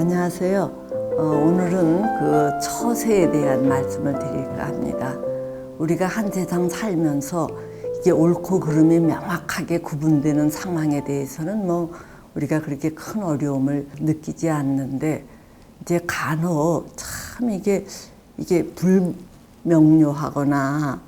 안녕하세요. 오늘은 그 처세에 대한 말씀을 드릴까 합니다. 우리가 한 세상 살면서 이게 옳고 그름이 명확하게 구분되는 상황에 대해서는 우리가 그렇게 큰 어려움을 느끼지 않는데, 이제 간혹 참 이게 불명료하거나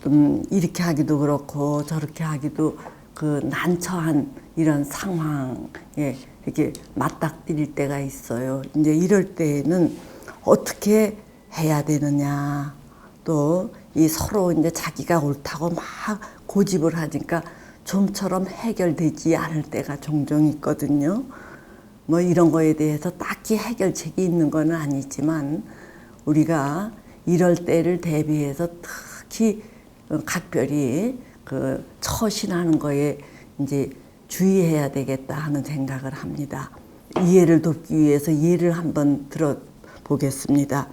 좀 이렇게 하기도 그렇고 저렇게 하기도 그 난처한 이런 상황에 이렇게 맞닥뜨릴 때가 있어요. 이제 이럴 때에는 어떻게 해야 되느냐, 또 이 서로 이제 자기가 옳다고 막 고집을 하니까 좀처럼 해결되지 않을 때가 종종 있거든요. 이런 거에 대해서 딱히 해결책이 있는 건 아니지만, 우리가 이럴 때를 대비해서 특히 각별히 그 처신하는 거에 이제 주의해야 되겠다 하는 생각을 합니다. 이해를 돕기 위해서 예를 한번 들어보겠습니다.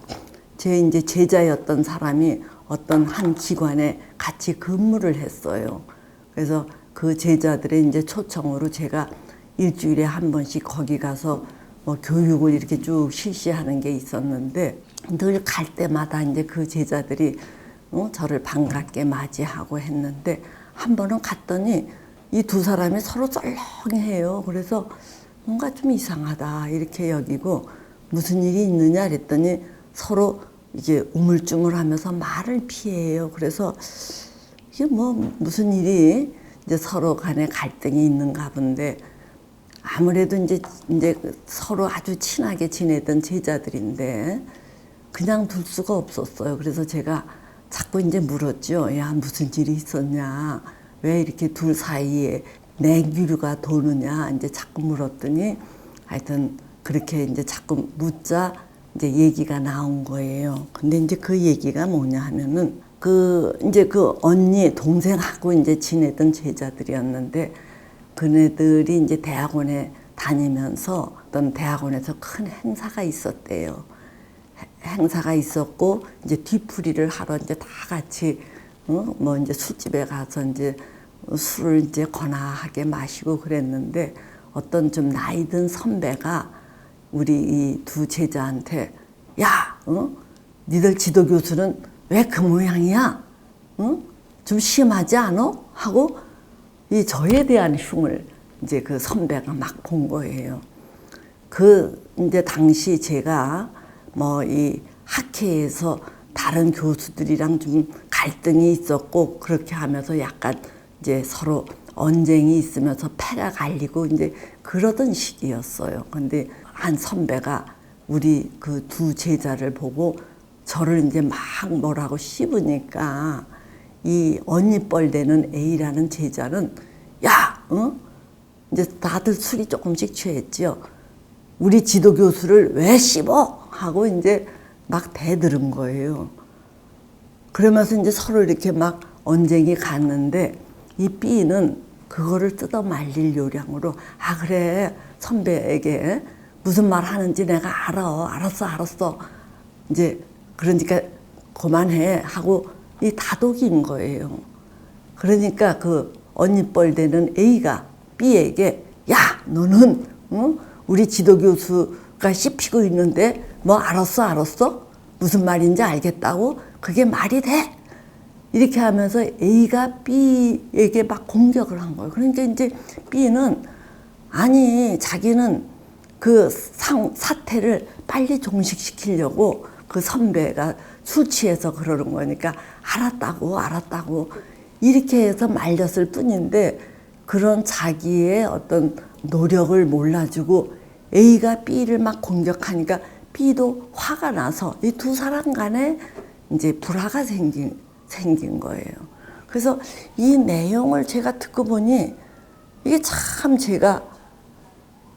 제 이제 제자였던 사람이 어떤 한 기관에 같이 근무를 했어요. 그래서 그 제자들의 이제 초청으로 제가 일주일에 한 번씩 거기 가서 교육을 이렇게 쭉 실시하는 게 있었는데, 늘 갈 때마다 이제 그 제자들이 저를 반갑게 맞이하고 했는데, 한 번은 갔더니 이 두 사람이 서로 썰렁해요. 그래서 뭔가 좀 이상하다 이렇게 여기고, 무슨 일이 있느냐 그랬더니 서로 이게 우물쭈물하면서 말을 피해요. 그래서 이게 무슨 일이 이제 서로 간에 갈등이 있는가 본데, 아무래도 이제 서로 아주 친하게 지내던 제자들인데 그냥 둘 수가 없었어요. 그래서 제가 자꾸 이제 물었죠. 야, 무슨 일이 있었냐? 왜 이렇게 둘 사이에 내기류가 도느냐? 이제 자꾸 물었더니, 하여튼 그렇게 이제 자꾸 묻자 이제 얘기가 나온 거예요. 근데 이제 그 얘기가 뭐냐 하면은, 그 언니 동생하고 이제 지내던 제자들이었는데, 그네들이 이제 대학원에 다니면서 어떤 대학원에서 큰 행사가 있었대요. 행사가 있었고, 이제 뒤풀이를 하러 이제 다 같이 이제 술집에 가서 이제 술을 이제 거나하게 마시고 그랬는데, 어떤 좀 나이 든 선배가 우리 이 두 제자한테, 야, 니들 지도 교수는 왜 그 모양이야? 좀 심하지 않아? 하고 이 저에 대한 흉을 이제 그 선배가 막 본 거예요. 그 이제 당시 제가 이 학회에서 다른 교수들이랑 좀 갈등이 있었고, 그렇게 하면서 약간 이제 서로 언쟁이 있으면서 패가 갈리고 이제 그러던 시기였어요. 근데 한 선배가 우리 그 두 제자를 보고 저를 이제 막 뭐라고 씹으니까, 이 언니뻘 되는 A라는 제자는, 야, 이제 다들 술이 조금씩 취했죠. 우리 지도 교수를 왜 씹어? 하고 이제 막 대들은 거예요. 그러면서 이제 서로 이렇게 막 언쟁이 갔는데, 이 B는 그거를 뜯어 말릴 요량으로, 아, 그래, 선배에게 무슨 말 하는지 내가 알아. 알았어. 이제 그러니까 그만해 하고 이 다독인 거예요. 그러니까 그 언니뻘 되는 A가 B에게, 야, 너는 우리 지도 교수가 씹히고 있는데 알았어? 무슨 말인지 알겠다고? 그게 말이 돼? 이렇게 하면서 A가 B에게 막 공격을 한 거예요. 그러니까 이제 B는, 아니, 자기는 그 사태를 빨리 종식시키려고 그 선배가 술 취해서 그러는 거니까 알았다고 이렇게 해서 말렸을 뿐인데, 그런 자기의 어떤 노력을 몰라주고 A가 B를 막 공격하니까 B도 화가 나서 이 두 사람 간에 이제 불화가 생긴 거예요. 그래서 이 내용을 제가 듣고 보니, 이게 참 제가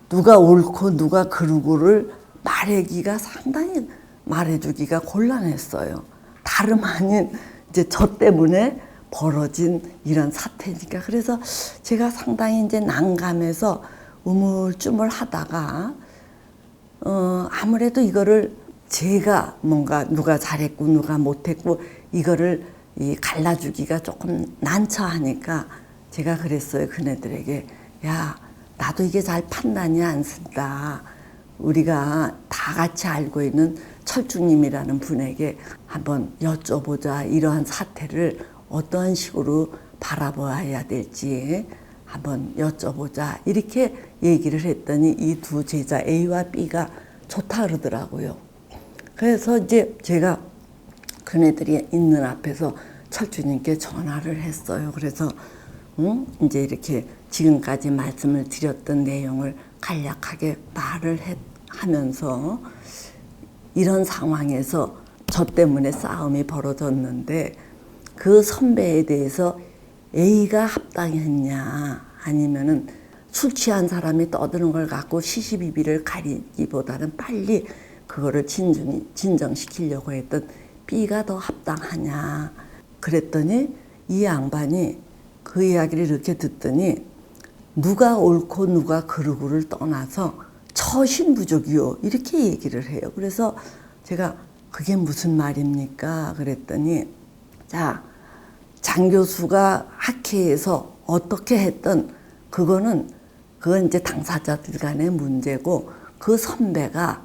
누가 옳고 누가 그르고를 상당히 말해주기가 곤란했어요. 다름 아닌 이제 저 때문에 벌어진 이런 사태니까. 그래서 제가 상당히 이제 난감해서 우물쭈물 하다가, 아무래도 이거를 제가 뭔가 누가 잘했고 누가 못했고 이거를 갈라주기가 조금 난처하니까 제가 그랬어요. 그네들에게, 야, 나도 이게 잘 판단이 안 쓴다. 우리가 다 같이 알고 있는 철주님이라는 분에게 한번 여쭤보자. 이러한 사태를 어떠한 식으로 바라봐야 될지 한번 여쭤보자. 이렇게 얘기를 했더니 이 두 제자 A와 B가 좋다 그러더라고요. 그래서 이제 제가 그네들이 있는 앞에서 철주님께 전화를 했어요. 그래서 이제 이렇게 지금까지 말씀을 드렸던 내용을 간략하게 말을 하면서 이런 상황에서 저 때문에 싸움이 벌어졌는데 그 선배에 대해서 A가 합당했냐 아니면은 술 취한 사람이 떠드는 걸 갖고 시시비비를 가리기보다는 빨리 그거를 진정시키려고 했던 B가 더 합당하냐 그랬더니 이 양반이 그 이야기를 이렇게 듣더니 누가 옳고 누가 그르고를 떠나서 처신부족이요 이렇게 얘기를 해요. 그래서 제가 그게 무슨 말입니까? 그랬더니 자, 장 교수가 학회에서 어떻게 했던 그건 이제 당사자들 간의 문제고 그 선배가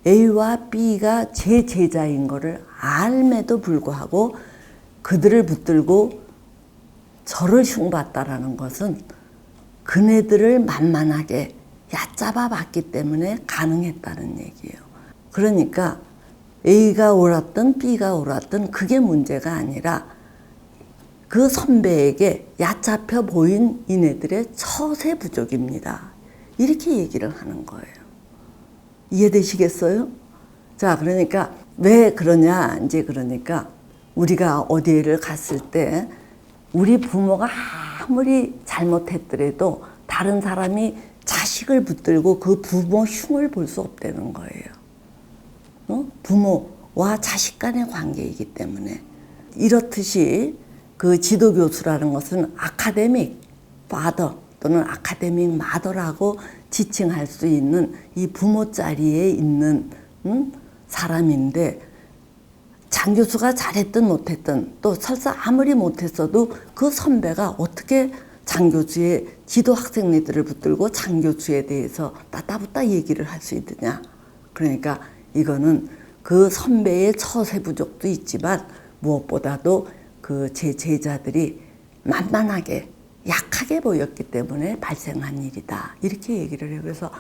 A와 B가 제 제자인 거를 알매도 불구하고 그들을 붙들고 저를 흉봤다라는 것은 그네들을 만만하게 얕잡아 봤기 때문에 가능했다는 얘기예요. 그러니까 A가 옳았든 B가 옳았든 그게 문제가 아니라 그 선배에게 얕잡혀 보인 이네들의 처세 부족입니다. 이렇게 얘기를 하는 거예요. 이해되시겠어요? 자, 그러니까 왜 그러냐? 이제 그러니까 우리가 어디를 갔을 때 우리 부모가 아무리 잘못했더라도 다른 사람이 자식을 붙들고 그 부모 흉을 볼 수 없다는 거예요. 부모와 자식 간의 관계이기 때문에. 이렇듯이 그 지도교수라는 것은 아카데믹 파더 또는 아카데믹 마더라고 지칭할 수 있는 이 부모 자리에 있는 사람인데 장 교수가 잘했든 못했든 또 설사 아무리 못했어도 그 선배가 어떻게 장 교수의 지도 학생들을 붙들고 장 교수에 대해서 따따붙다 얘기를 할 수 있느냐. 그러니까 이거는 그 선배의 처세 부족도 있지만 무엇보다도 그 제 제자들이 만만하게 약하게 보였기 때문에 발생한 일이다. 이렇게 얘기를 해요. 그래서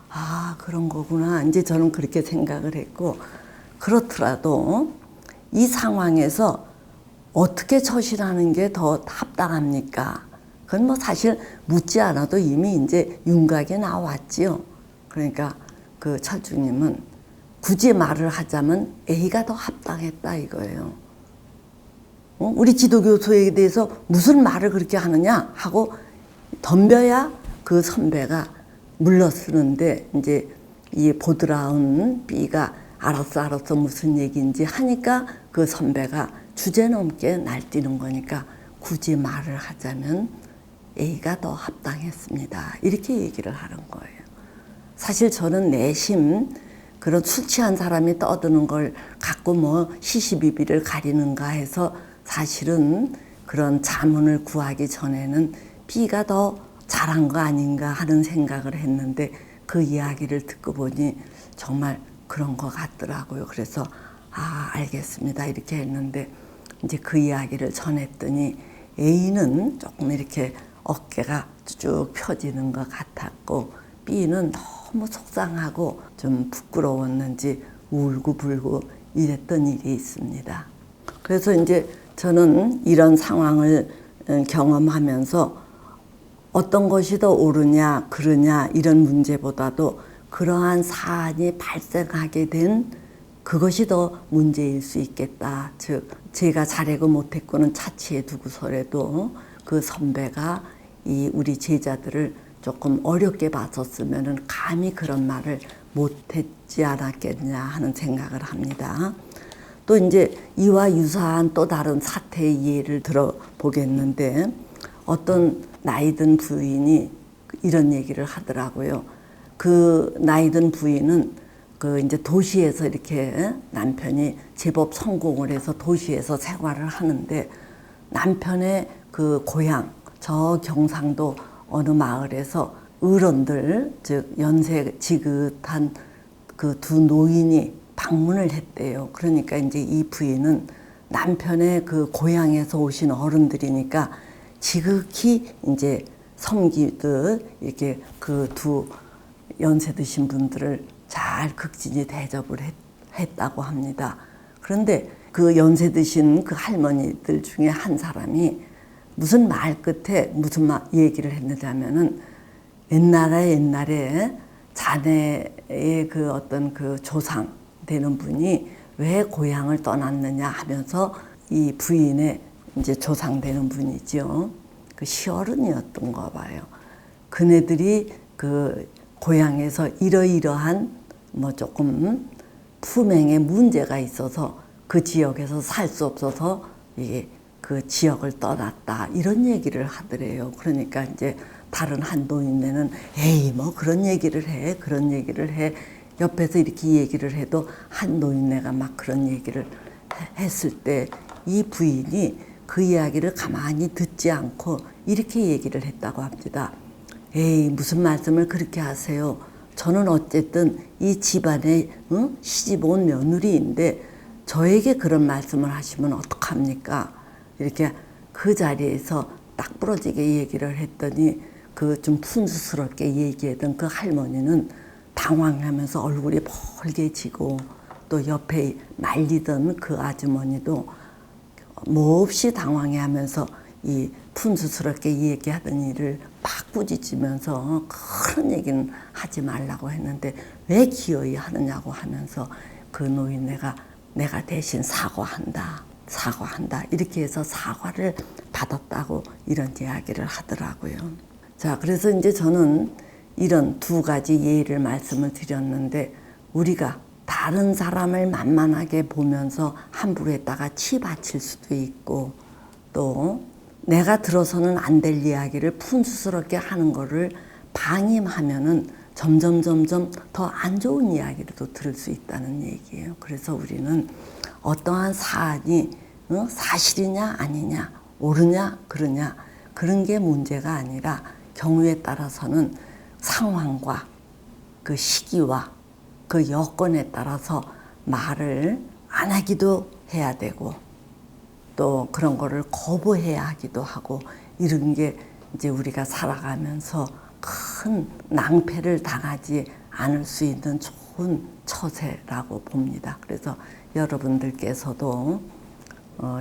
아 그런 거구나. 이제 저는 그렇게 생각을 했고 그렇더라도 이 상황에서 어떻게 처신하는 게 더 합당합니까? 그건 뭐 사실 묻지 않아도 이미 이제 윤곽에 나왔지요. 그러니까 그 철주님은 굳이 말을 하자면 A가 더 합당했다 이거예요. 우리 지도교수에 대해서 무슨 말을 그렇게 하느냐 하고 덤벼야 그 선배가 물러서는데 이제 이 보드라운 B가 알았어 무슨 얘기인지 하니까 그 선배가 주제넘게 날뛰는 거니까 굳이 말을 하자면 A가 더 합당했습니다. 이렇게 얘기를 하는 거예요. 사실 저는 내심 그런 술 취한 사람이 떠드는 걸 갖고 뭐 시시비비를 가리는가 해서 사실은 그런 자문을 구하기 전에는 B가 더 잘한 거 아닌가 하는 생각을 했는데 그 이야기를 듣고 보니 정말 그런 것 같더라고요. 그래서 아 알겠습니다 이렇게 했는데 이제 그 이야기를 전했더니 A는 조금 이렇게 어깨가 쭉 펴지는 것 같았고 B는 너무 속상하고 좀 부끄러웠는지 울고불고 이랬던 일이 있습니다. 그래서 이제 저는 이런 상황을 경험하면서 어떤 것이 더 옳으냐 그르냐 이런 문제보다도 그러한 사안이 발생하게 된 그것이 더 문제일 수 있겠다. 즉 제가 잘하고 못했고는 차치해 두고서라도 그 선배가 이 우리 제자들을 조금 어렵게 봤었으면 감히 그런 말을 못했지 않았겠냐 하는 생각을 합니다. 또 이제 이와 유사한 또 다른 사태의 예를 들어보겠는데 어떤 나이든 부인이 이런 얘기를 하더라고요. 그 나이든 부인은 그 이제 도시에서 이렇게 남편이 제법 성공을 해서 도시에서 생활을 하는데 남편의 그 고향 저 경상도 어느 마을에서 어른들, 즉 연세 지긋한 그 두 노인이 방문을 했대요. 그러니까 이제 이 부인은 남편의 그 고향에서 오신 어른들이니까 지극히 이제 섬기듯 이렇게 그 두 연세 드신 분들을 잘 극진히 대접을 했다고 합니다. 그런데 그 연세 드신 그 할머니들 중에 한 사람이 무슨 말 끝에 무슨 얘기를 했느냐면은 옛날에 자네의 그 어떤 그 조상 되는 분이 왜 고향을 떠났느냐 하면서 이 부인의 이제 조상 되는 분이죠. 그 시어른이었던가 봐요. 그네들이 그 고향에서 이러이러한 뭐 조금 품행에 문제가 있어서 그 지역에서 살 수 없어서 이게 그 지역을 떠났다 이런 얘기를 하더래요. 그러니까 이제 다른 한 노인네는 에이 뭐 그런 얘기를 해 옆에서 이렇게 얘기를 해도 한 노인네가 막 그런 얘기를 했을 때 이 부인이 그 이야기를 가만히 듣지 않고 이렇게 얘기를 했다고 합니다. 에이 무슨 말씀을 그렇게 하세요. 저는 어쨌든 이 집안에 시집 온 며느리인데 저에게 그런 말씀을 하시면 어떡합니까? 이렇게 그 자리에서 딱 부러지게 얘기를 했더니 그 좀 푼수스럽게 얘기했던 그 할머니는 당황하면서 얼굴이 벌개지고 또 옆에 말리던 그 아주머니도 몹시 당황해하면서 이 푼수스럽게 얘기하던 일을 막 꾸짖으면서 그런 얘기는 하지 말라고 했는데 왜 기어이 하느냐고 하면서 그 노인네가 내가 대신 사과한다 이렇게 해서 사과를 받았다고 이런 이야기를 하더라고요. 자, 그래서 이제 저는 이런 두 가지 예를 말씀을 드렸는데 우리가 다른 사람을 만만하게 보면서 함부로 했다가 치 받칠 수도 있고 또 내가 들어서는 안 될 이야기를 푼수스럽게 하는 거를 방임하면은 점점 더 안 좋은 이야기를 들을 수 있다는 얘기예요. 그래서 우리는 어떠한 사안이 사실이냐 아니냐 옳으냐 그르냐 그런 게 문제가 아니라 경우에 따라서는 상황과 그 시기와 그 여건에 따라서 말을 안 하기도 해야 되고 또 그런 거를 거부해야 하기도 하고 이런 게 이제 우리가 살아가면서 큰 낭패를 당하지 않을 수 있는 좋은 처세라고 봅니다. 그래서 여러분들께서도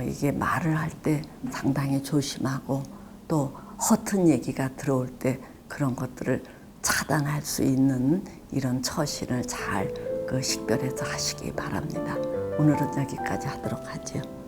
이게 말을 할 때 상당히 조심하고 또 허튼 얘기가 들어올 때 그런 것들을 차단할 수 있는 이런 처신을 잘 그 식별해서 하시기 바랍니다. 오늘은 여기까지 하도록 하죠.